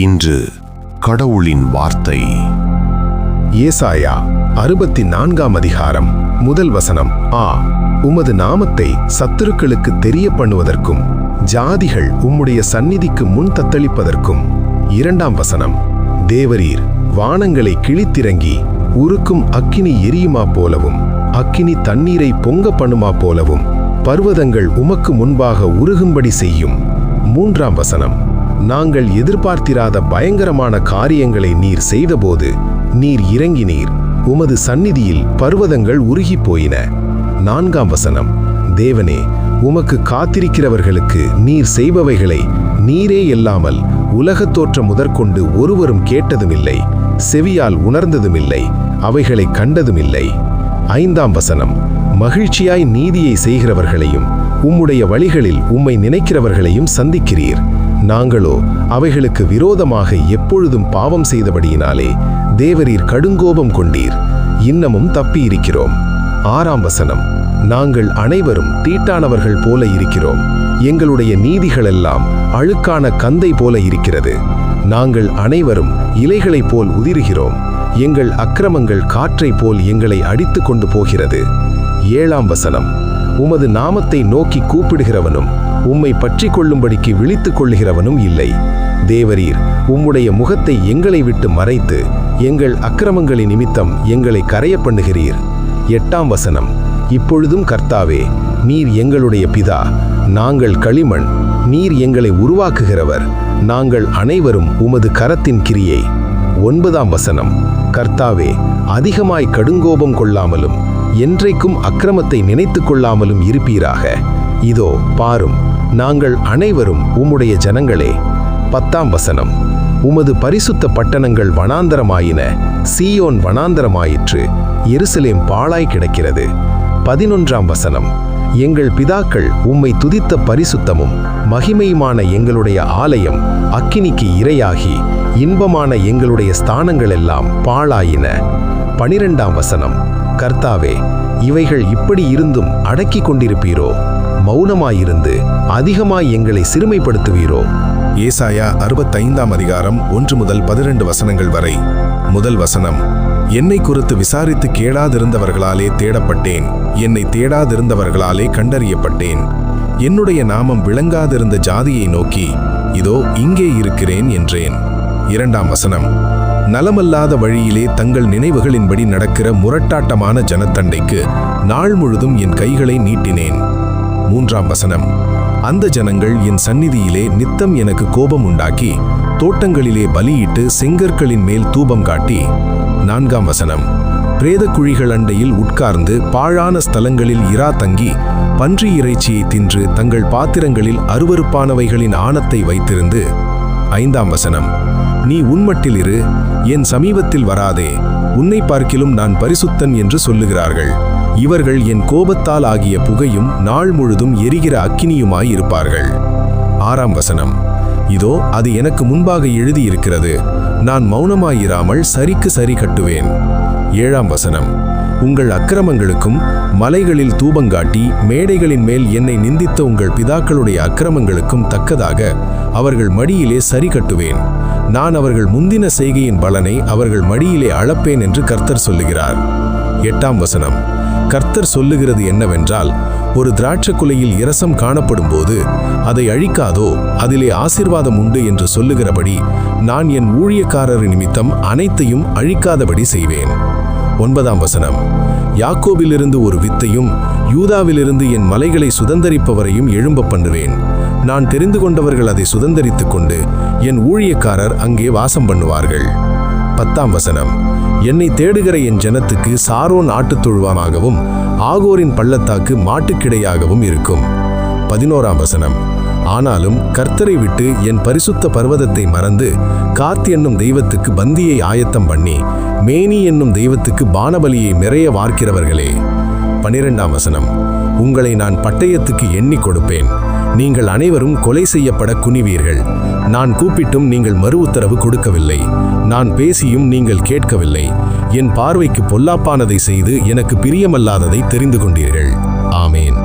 இன்று கடவுளின் வார்த்தை. ஏசாயா 64 அதிகாரம் முதல் வசனம். உமது நாமத்தை சத்துருக்களுக்கு தெரிய பண்ணுவதற்கும் ஜாதிகள் உம்முடைய சந்நிதிக்கு முன் தத்தளிப்பதற்கும். 2ஆம் வசனம். தேவரீர் வானங்களை கிழித்திறங்கி உருக்கும் அக்கினி எரியுமா போலவும் அக்கினி தண்ணீரை பொங்க பண்ணுமா போலவும் பர்வதங்கள் உமக்கு முன்பாக உருகும்படி செய்யும். 3ஆம் வசனம். நாங்கள் எதிர்பார்த்திராத பயங்கரமான காரியங்களை நீர் செய்தபோது நீர் இறங்கினீர், உமது சந்நிதியில் பர்வதங்கள் உருகி போயின. 4ஆம் வசனம். தேவனே, உமக்கு காத்திருக்கிறவர்களுக்கு நீர் செய்பவைகளை நீரே இல்லாமல் உலகத் தோற்றம் முதற்கொண்டு ஒருவரும் கேட்டதுமில்லை, செவியால் உணர்ந்ததுமில்லை, அவைகளை கண்டதுமில்லை. 5ஆம் வசனம். மகிழ்ச்சியாய் நீதியை செய்கிறவர்களையும் உம்முடைய வழிகளில் உம்மை நினைக்கிறவர்களையும் சந்திக்கிறீர். நாங்களோ அவைகளுக்கு விரோதமாக எப்பொழுதும் பாவம் செய்தபடியினாலே தேவரீர் கடுங்கோபம் கொண்டீர், இன்னமும் தப்பியிருக்கிறோம். 6ஆம் வசனம். நாங்கள் அனைவரும் தீட்டானவர்கள் போல இருக்கிறோம், எங்களுடைய நீதிகளெல்லாம் அழுக்கான கந்தை போல இருக்கிறது. நாங்கள் அனைவரும் இலைகளைப் போல் உதிர்கிறோம், எங்கள் அக்கிரமங்கள் காற்றைப் போல் எங்களை அடித்து கொண்டு போகிறது. 7ஆம் வசனம். உமது நாமத்தை நோக்கி கூப்பிடுகிறவனும் உம்மை பற்றி கொள்ளும்படிக்கு விழித்துக் கொள்ளுகிறவனும் இல்லை. தேவரீர் உம்முடைய முகத்தை எங்களை விட்டு மறைத்து எங்கள் அக்கிரமங்களின் நிமித்தம் எங்களை கரைய பண்ணுகிறீர். 8ஆம் வசனம். இப்பொழுதும் கர்த்தாவே, நீர் எங்களுடைய பிதா, நாங்கள் களிமண், நீர் எங்களை உருவாக்குகிறவர், நாங்கள் அனைவரும் உமது கரத்தின் கிரியை. 9ஆம் வசனம். கர்த்தாவே, அதிகமாய் கடுங்கோபம் கொள்ளாமலும் என்றைக்கும் அக்கிரமத்தை நினைத்து கொள்ளாமலும் இருப்பீராக. இதோ பாரும், நாங்கள் அனைவரும் உம்முடைய ஜனங்களே. 10ஆம் வசனம். உமது பரிசுத்த பட்டணங்கள் வனாந்தரமாயின, சீயோன் வனாந்தரமாயிற்று, எருசலேம் பாழாய் கிடக்கிறது. 11ஆம் வசனம். எங்கள் பிதாக்கள் உம்மை துதித்த பரிசுத்தமும் மகிமையுமான எங்களுடைய ஆலயம் அக்கினிக்கு இரையாகி இன்பமான எங்களுடைய ஸ்தானங்களெல்லாம் பாழாயின. 12ஆம் வசனம். கர்த்தாவே, இவைகள் இப்படி இருந்தும் அடக்கி கொண்டிருப்பீரோ? மௌனமாயிருந்து அதிகமாய் எங்களை சிறுமைப்படுத்துவீரோ? ஏசாயா 65ஆம் அதிகாரம் 1 முதல் 12 வசனங்கள் வரை. முதல் வசனம். என்னை குறித்து விசாரித்து கேளாதிருந்தவர்களாலே தேடப்பட்டேன், என்னை தேடாதிருந்தவர்களாலே கண்டறியப்பட்டேன். என்னுடைய நாமம் விளங்காதிருந்த ஜாதியை நோக்கி, இதோ இங்கே இருக்கிறேன் என்றேன். 2ஆம் வசனம். நலமல்லாத வழியிலே தங்கள் நினைவுகளின்படி நடக்கிற முரட்டாட்டமான ஜனத்தண்டைக்கு நாள் முழுதும் என் கைகளை நீட்டினேன். 3ஆம் வசனம். அந்த ஜனங்கள் என் சந்நிதியிலே நித்தம் எனக்கு கோபம் உண்டாக்கி தோட்டங்களிலே பலியிட்டு செங்கற்களின் மேல் தூபம் காட்டி. 4ஆம் வசனம். பிரேத குழிகள் அண்டையில் உட்கார்ந்து பாழான ஸ்தலங்களில் இரா தங்கி பன்றி இறைச்சியை தின்று தங்கள் பாத்திரங்களில் அருவருப்பானவைகளின் ஆணத்தை வைத்திருந்து. 5ஆம் வசனம். நீ உன்மட்டில் இரு, என் சமீபத்தில் வராதே, உன்னை பார்க்கிலும் நான் பரிசுத்தன் என்று சொல்லுகிறார்கள். இவர்கள் என் கோபத்தால் ஆகிய புகையும் நாள் முழுதும் எரிகிற அக்கினியுமாய் இருப்பார்கள். 6ஆம் வசனம். இதோ அது எனக்கு முன்பாக எழுதியிருக்கிறது, நான் மௌனமாயிராமல் சரிக்கு சரி கட்டுவேன். 7ஆம் வசனம். உங்கள் அக்கிரமங்களுக்கும் மலைகளில் தூபங்காட்டி மேடைகளின் மேல் என்னை நிந்தித்த உங்கள் பிதாக்களுடைய அக்கிரமங்களுக்கும் தக்கதாக அவர்கள் மடியிலே சரி கட்டுவேன். நான் அவர்கள் முந்தின செய்கையின் பலனை அவர்கள் மடியிலே அளப்பேன் என்று கர்த்தர் சொல்லுகிறார். 8ஆம் வசனம். கர்த்தர் சொல்லுகிறது என்னவென்றால், ஒரு திராட்சைக்குலையில் இரசம் காணப்படும் போது அதை அழிக்காதோ, அதிலே ஆசீர்வாதம் உண்டு என்று சொல்லுகிறபடி நான் என் ஊழியக்காரர் நிமித்தம் அனைத்தையும் அழிக்காதபடி செய்வேன். 9ஆம் வசனம். யாக்கோபிலிருந்து ஒரு வித்தையும் யூதாவிலிருந்து என் மலைகளை சுதந்தரிப்பவரையும் எழும்ப பண்ணுவேன். நான் தெரிந்து கொண்டவர்கள் அதை சுதந்தரித்துக் கொண்டு என் ஊழியக்காரர் அங்கே வாசம் பண்ணுவார்கள். 10ஆம் வசனம். என்னை தேடுகிற என் ஜனத்துக்கு சாரோன் ஆட்டுத்தொழுவமாகவும் ஆகோரின் பள்ளத்தாக்கு மாட்டுக்கிடையாகவும் இருக்கும். 11ஆம் வசனம். ஆனாலும் கர்த்தரை விட்டு என் பரிசுத்த பர்வதத்தை மறந்து காத் என்னும் தெய்வத்துக்கு பந்தியை ஆயத்தம் பண்ணி மேனி என்னும் தெய்வத்துக்கு பானபலியை நிறைய வார்க்கிறவர்களே. 12ஆம் வசனம். உங்களை நான் பட்டயத்துக்கு எண்ணி கொடுப்பேன், நீங்கள் அனைவரும் கொலை செய்யப்பட குனிவீர்கள். நான் கூப்பிட்டும் நீங்கள் மறு உத்தரவு கொடுக்கவில்லை, நான் பேசியும் நீங்கள் கேட்கவில்லை. என் பார்வைக்கு பொல்லாப்பானதை செய்து எனக்கு பிரியமல்லாததை தெரிந்து கொண்டீர்கள். ஆமேன்.